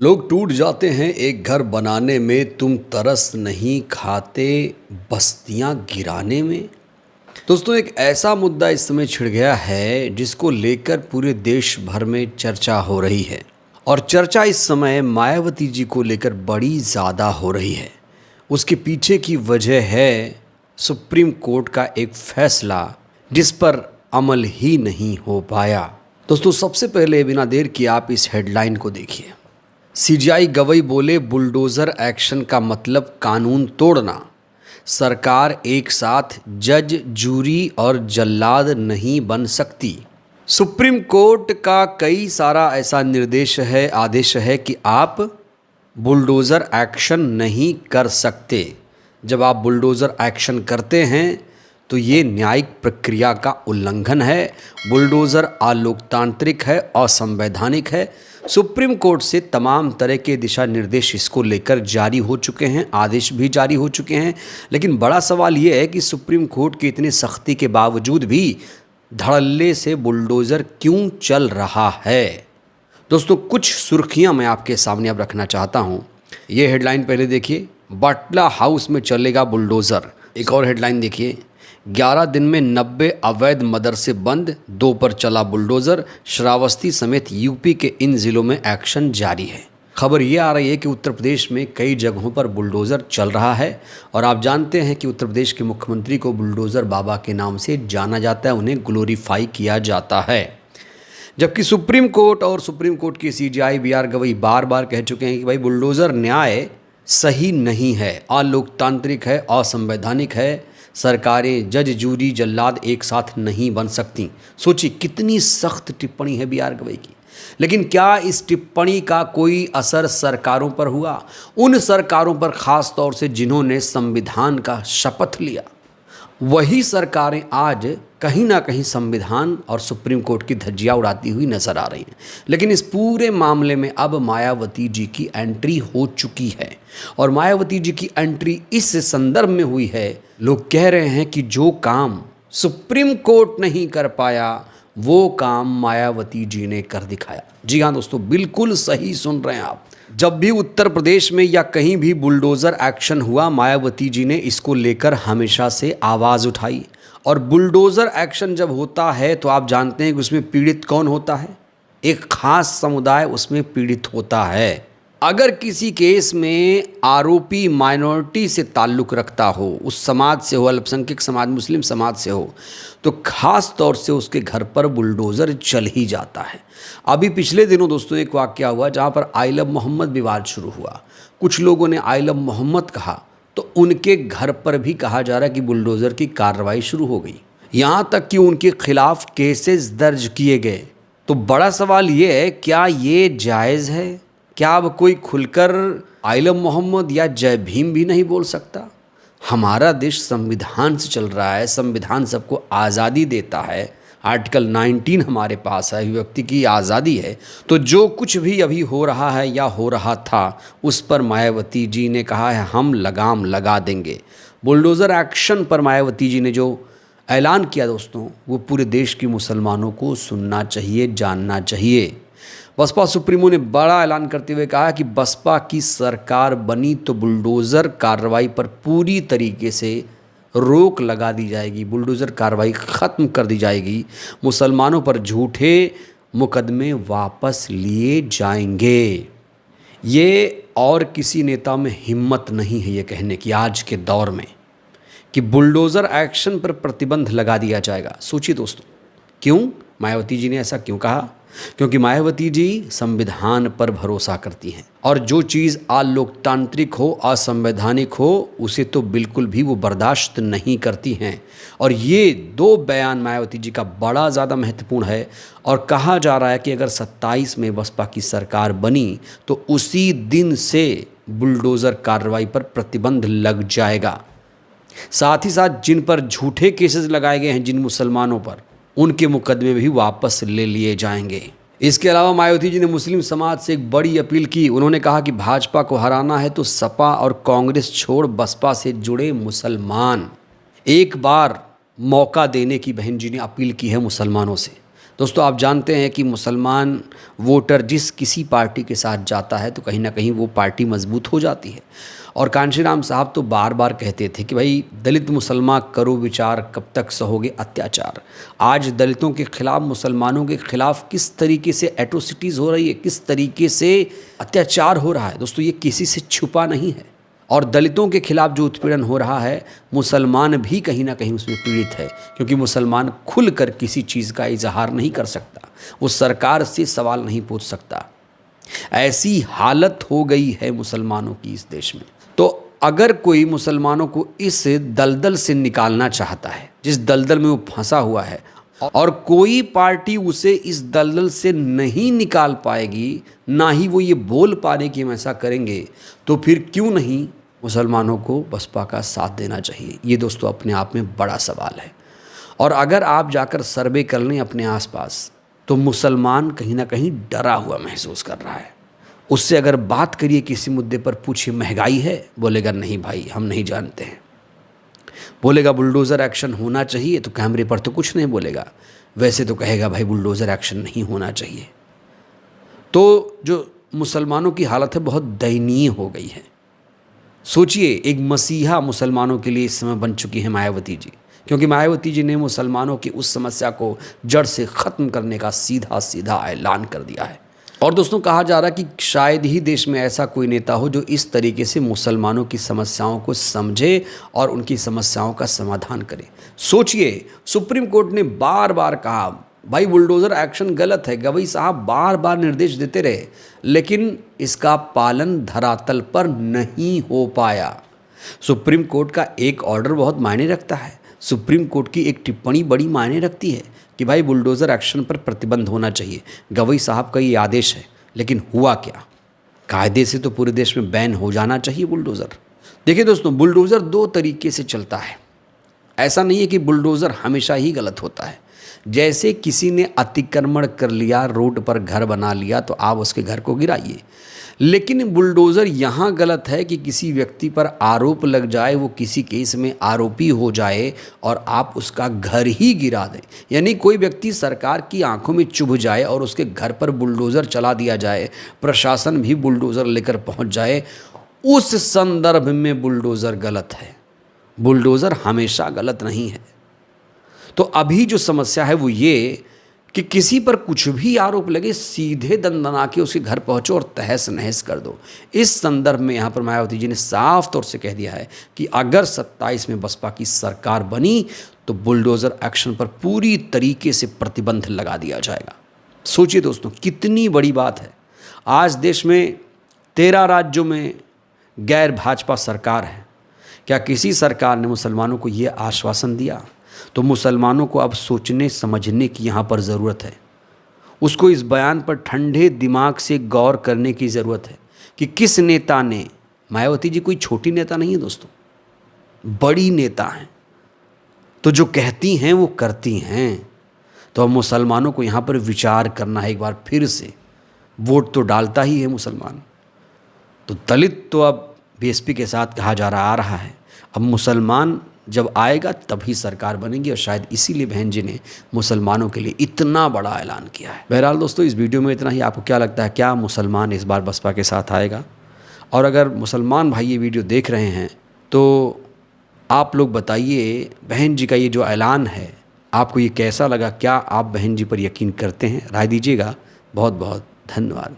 लोग टूट जाते हैं एक घर बनाने में, तुम तरस नहीं खाते बस्तियां गिराने में। दोस्तों, एक ऐसा मुद्दा इस समय छिड़ गया है जिसको लेकर पूरे देश भर में चर्चा हो रही है। और चर्चा इस समय मायावती जी को लेकर बड़ी ज़्यादा हो रही है। उसके पीछे की वजह है सुप्रीम कोर्ट का एक फैसला जिस पर अमल ही नहीं हो पाया। दोस्तों, सबसे पहले बिना देर किए आप इस हेडलाइन को देखिए। सीजीआई गवई बोले, बुलडोज़र एक्शन का मतलब कानून तोड़ना। सरकार एक साथ जज, जूरी और जल्लाद नहीं बन सकती। सुप्रीम कोर्ट का कई सारा ऐसा निर्देश है, आदेश है कि आप बुलडोज़र एक्शन नहीं कर सकते। जब आप बुलडोज़र एक्शन करते हैं तो ये न्यायिक प्रक्रिया का उल्लंघन है। बुलडोज़र अलोकतांत्रिक है, असंवैधानिक है। सुप्रीम कोर्ट से तमाम तरह के दिशा निर्देश इसको लेकर जारी हो चुके हैं, आदेश भी जारी हो चुके हैं। लेकिन बड़ा सवाल ये है कि सुप्रीम कोर्ट की इतनी सख्ती के बावजूद भी धड़ल्ले से बुलडोज़र क्यों चल रहा है। दोस्तों, कुछ सुर्खियां मैं आपके सामने अब रखना चाहता हूं। ये हेडलाइन पहले देखिए, बाटला हाउस में चलेगा बुलडोज़र। एक और हेडलाइन देखिए, 11 दिन में 90 अवैध मदरसे बंद, 2 पर चला बुलडोज़र। श्रावस्ती समेत यूपी के इन जिलों में एक्शन जारी है। खबर ये आ रही है कि उत्तर प्रदेश में कई जगहों पर बुलडोज़र चल रहा है। और आप जानते हैं कि उत्तर प्रदेश के मुख्यमंत्री को बुलडोज़र बाबा के नाम से जाना जाता है, उन्हें ग्लोरीफाई किया जाता है। जबकि सुप्रीम कोर्ट और सुप्रीम कोर्ट की सीजीआई बी.आर. गवई बार बार कह चुके हैं कि भाई बुलडोज़र न्याय सही नहीं है, अलोकतांत्रिक है, असंवैधानिक है। सरकारें जज, जूरी, जल्लाद एक साथ नहीं बन सकती। सोचिए कितनी सख्त टिप्पणी है बी.आर. गवई की। लेकिन क्या इस टिप्पणी का कोई असर सरकारों पर हुआ? उन सरकारों पर खास तौर से जिन्होंने संविधान का शपथ लिया, वही सरकारें आज कहीं ना कहीं संविधान और सुप्रीम कोर्ट की धज्जियां उड़ाती हुई नजर आ रही हैं। लेकिन इस पूरे मामले में अब मायावती जी की एंट्री हो चुकी है। और मायावती जी की एंट्री इस संदर्भ में हुई है, लोग कह रहे हैं कि जो काम सुप्रीम कोर्ट नहीं कर पाया वो काम मायावती जी ने कर दिखाया। जी हाँ दोस्तों, बिल्कुल सही सुन रहे हैं आप। जब भी उत्तर प्रदेश में या कहीं भी बुलडोज़र एक्शन हुआ, मायावती जी ने इसको लेकर हमेशा से आवाज़ उठाई। और बुलडोज़र एक्शन जब होता है तो आप जानते हैं कि उसमें पीड़ित कौन होता है? एक खास समुदाय उसमें पीड़ित होता है। अगर किसी केस में आरोपी माइनॉरिटी से ताल्लुक़ रखता हो, उस समाज से हो, अल्पसंख्यक समाज, मुस्लिम समाज से हो, तो ख़ास तौर से उसके घर पर बुलडोज़र चल ही जाता है। अभी पिछले दिनों दोस्तों एक वाक़या हुआ जहाँ पर आई लव मोहम्मद विवाद शुरू हुआ। कुछ लोगों ने आई लव मोहम्मद कहा तो उनके घर पर भी कहा जा रहा है कि बुलडोज़र की कार्रवाई शुरू हो गई। यहाँ तक कि उनके खिलाफ केसेस दर्ज किए गए। तो बड़ा सवाल ये है, क्या ये जायज़ है? क्या अब कोई खुलकर आई लव मोहम्मद या जय भीम भी नहीं बोल सकता? हमारा देश संविधान से चल रहा है, संविधान सबको आज़ादी देता है। आर्टिकल 19 हमारे पास है, व्यक्ति की आज़ादी है। तो जो कुछ भी अभी हो रहा है या हो रहा था, उस पर मायावती जी ने कहा है हम लगाम लगा देंगे। बुलडोज़र एक्शन पर मायावती जी ने जो ऐलान किया दोस्तों, वो पूरे देश के मुसलमानों को सुनना चाहिए, जानना चाहिए। बसपा सुप्रीमो ने बड़ा ऐलान करते हुए कहा कि बसपा की सरकार बनी तो बुलडोज़र कार्रवाई पर पूरी तरीके से रोक लगा दी जाएगी, बुलडोज़र कार्रवाई ख़त्म कर दी जाएगी, मुसलमानों पर झूठे मुकदमे वापस लिए जाएंगे। ये और किसी नेता में हिम्मत नहीं है ये कहने की आज के दौर में कि बुलडोज़र एक्शन पर प्रतिबंध लगा दिया जाएगा। सोचिए दोस्तों, क्यों मायावती जी ने ऐसा क्यों कहा? क्योंकि मायावती जी संविधान पर भरोसा करती हैं और जो चीज़ अलोकतांत्रिक हो, असंवैधानिक हो, उसे तो बिल्कुल भी वो बर्दाश्त नहीं करती हैं। और ये 2 बयान मायावती जी का बड़ा ज़्यादा महत्वपूर्ण है। और कहा जा रहा है कि अगर 27 में बसपा की सरकार बनी तो उसी दिन से बुलडोज़र कार्रवाई पर प्रतिबंध लग जाएगा। साथ ही साथ जिन पर झूठे केसेस लगाए गए हैं, जिन मुसलमानों पर, उनके मुकदमे भी वापस ले लिए जाएंगे। इसके अलावा मायावती जी ने मुस्लिम समाज से एक बड़ी अपील की। उन्होंने कहा कि भाजपा को हराना है तो सपा और कांग्रेस छोड़ बसपा से जुड़े मुसलमान एक बार मौका देने की बहन जी ने अपील की है मुसलमानों से। दोस्तों आप जानते हैं कि मुसलमान वोटर जिस किसी पार्टी के साथ जाता है तो कहीं ना कहीं वो पार्टी मजबूत हो जाती है। और कांशीराम साहब तो बार बार कहते थे कि भाई दलित मुसलमान करो विचार, कब तक सहोगे अत्याचार। आज दलितों के खिलाफ, मुसलमानों के खिलाफ किस तरीके से एट्रोसिटीज़ हो रही है, किस तरीके से अत्याचार हो रहा है दोस्तों, ये किसी से छुपा नहीं है। और दलितों के खिलाफ जो उत्पीड़न हो रहा है, मुसलमान भी कहीं ना कहीं उसमें पीड़ित है, क्योंकि मुसलमान खुलकर किसी चीज़ का इजहार नहीं कर सकता, वो सरकार से सवाल नहीं पूछ सकता। ऐसी हालत हो गई है मुसलमानों की इस देश में। तो अगर कोई मुसलमानों को इस दलदल से निकालना चाहता है, जिस दलदल में वो फंसा हुआ है, और कोई पार्टी उसे इस दलदल से नहीं निकाल पाएगी, ना ही वो ये बोल पाने कि हम ऐसा करेंगे, तो फिर क्यों नहीं मुसलमानों को बसपा का साथ देना चाहिए? ये दोस्तों अपने आप में बड़ा सवाल है। और अगर आप जाकर सर्वे कर लें अपने आसपास, तो मुसलमान कहीं ना कहीं डरा हुआ महसूस कर रहा है। उससे अगर बात करिए किसी मुद्दे पर, पूछिए महंगाई है, बोलेगा नहीं भाई हम नहीं जानते हैं। बोलेगा बुलडोज़र एक्शन होना चाहिए, तो कैमरे पर तो कुछ नहीं बोलेगा, वैसे तो कहेगा भाई बुलडोज़र एक्शन नहीं होना चाहिए। तो जो मुसलमानों की हालत है बहुत दयनीय हो गई है। सोचिए, एक मसीहा मुसलमानों के लिए इस समय बन चुकी है मायावती जी, क्योंकि मायावती जी ने मुसलमानों की उस समस्या को जड़ से ख़त्म करने का सीधा सीधा ऐलान कर दिया है। और दोस्तों कहा जा रहा है कि शायद ही देश में ऐसा कोई नेता हो जो इस तरीके से मुसलमानों की समस्याओं को समझे और उनकी समस्याओं का समाधान करे। सोचिए, सुप्रीम कोर्ट ने बार बार कहा भाई बुलडोज़र एक्शन गलत है, गवई साहब बार बार निर्देश देते रहे, लेकिन इसका पालन धरातल पर नहीं हो पाया। सुप्रीम कोर्ट का एक ऑर्डर बहुत मायने रखता है, सुप्रीम कोर्ट की एक टिप्पणी बड़ी मायने रखती है कि भाई बुलडोज़र एक्शन पर प्रतिबंध होना चाहिए। गवई साहब का ये आदेश है, लेकिन हुआ क्या? कायदे से तो पूरे देश में बैन हो जाना चाहिए बुलडोज़र। देखिए दोस्तों, बुलडोज़र दो तरीके से चलता है। ऐसा नहीं है कि बुलडोज़र हमेशा ही गलत होता है। जैसे किसी ने अतिक्रमण कर लिया, रोड पर घर बना लिया, तो आप उसके घर को गिराइए। लेकिन बुलडोज़र यहाँ गलत है कि किसी व्यक्ति पर आरोप लग जाए, वो किसी केस में आरोपी हो जाए और आप उसका घर ही गिरा दें। यानी कोई व्यक्ति सरकार की आंखों में चुभ जाए और उसके घर पर बुलडोज़र चला दिया जाए, प्रशासन भी बुलडोज़र लेकर पहुँच जाए, उस संदर्भ में बुलडोज़र गलत है। बुलडोज़र हमेशा गलत नहीं है। तो अभी जो समस्या है वो ये कि किसी पर कुछ भी आरोप लगे, सीधे दंदना के उसके घर पहुंचो और तहस नहस कर दो। इस संदर्भ में यहाँ पर मायावती जी ने साफ तौर से कह दिया है कि अगर 27 में बसपा की सरकार बनी तो बुलडोज़र एक्शन पर पूरी तरीके से प्रतिबंध लगा दिया जाएगा। सोचिए दोस्तों, कितनी बड़ी बात है। आज देश में 13 राज्यों में गैर भाजपा सरकार है। क्या किसी सरकार ने मुसलमानों को ये आश्वासन दिया? तो मुसलमानों को अब सोचने समझने की यहाँ पर ज़रूरत है। उसको इस बयान पर ठंडे दिमाग से गौर करने की ज़रूरत है कि किस नेता ने, मायावती जी कोई छोटी नेता नहीं है दोस्तों, बड़ी नेता हैं, तो जो कहती हैं वो करती हैं। तो अब मुसलमानों को यहाँ पर विचार करना है एक बार फिर से। वोट तो डालता ही है मुसलमान, तो दलित तो अब बीएसपी के साथ कहा जा रहा आ रहा है। अब मुसलमान जब आएगा तभी सरकार बनेगी, और शायद इसीलिए बहन जी ने मुसलमानों के लिए इतना बड़ा ऐलान किया है। बहरहाल दोस्तों, इस वीडियो में इतना ही। आपको क्या लगता है, क्या मुसलमान इस बार बसपा के साथ आएगा? और अगर मुसलमान भाई ये वीडियो देख रहे हैं तो आप लोग बताइए, बहन जी का ये जो ऐलान है आपको ये कैसा लगा? क्या आप बहन जी पर यकीन करते हैं? राय दीजिएगा। बहुत बहुत धन्यवाद।